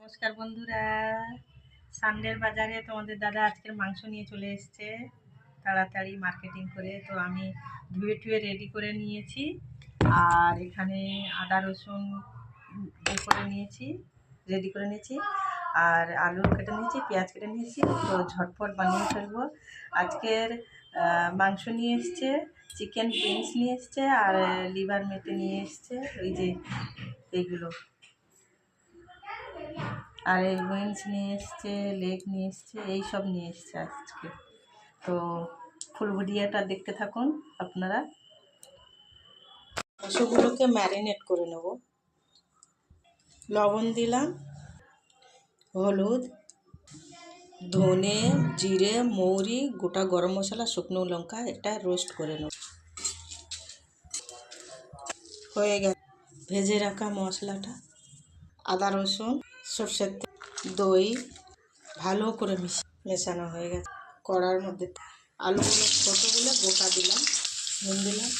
নমস্কার বন্ধুরা, সানডের বাজারে তোমাদের দাদা আজকের মাংস নিয়ে চলে এসেছে তাড়াতাড়ি মার্কেটিং করে। তো আমি ধুয়ে টুয়ে রেডি করে নিয়েছি, আর এখানে আদা রসুন করে নিয়েছি, রেডি করে নিয়েছি, আর আলু কেটে নিয়েছি, পেঁয়াজ কেটে নিয়েছি। তো ঝটপট বানিয়ে ফেলবো। আজকের মাংস নিয়ে এসছে, চিকেন উইংস নিয়ে এসছে, আর লিভার মেটে নিয়ে এসছে, ওই যে এইগুলো, আর এই উইংস নিয়ে এসছে, লেগ নিয়ে এসছে, এইসব নিয়ে এসছে আজকে। তো ফুল ভিডিওটা দেখতে থাকুন আপনারা। মাংসগুলোকে ম্যারিনেট করে নেব। লবণ দিলাম, হলুদ, ধনে, জিরে, মৌরি, গোটা গরম মশলা, শুকনো লঙ্কা, এটা রোস্ট করে নেব। হয়ে গেছে ভেজে রাখা মশলাটা, আদা রসুন, সর্ষের তেল, দই ভালো করে মেশানো হয়ে গেছে। কড়ার মধ্যে আলুগুলো ছোটোগুলো গোটা দিলাম, নুন দিলাম,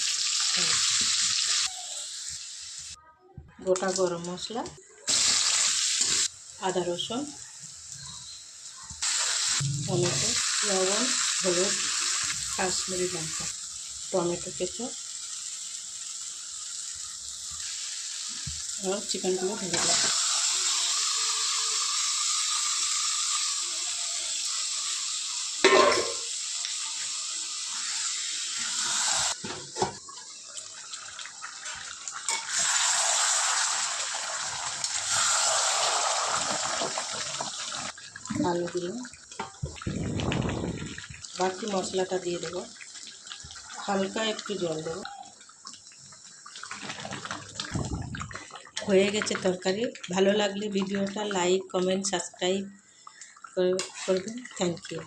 গোটা গরম মশলা, আদা রসুন, টমেটো, লবণ, হলুদ, কাশ্মীরি লঙ্কা, টমেটো কেচাপ, আর চিকেনগুলো ভেজে দিলাম। আলু দিলাম, বাকি মশলাটা দিয়ে দেবো, হালকা একটু জল দেবো। হয়ে গেছে তরকারি। ভালো লাগলে ভিডিওটা লাইক, কমেন্ট, সাবস্ক্রাইব করবেন। Thank you.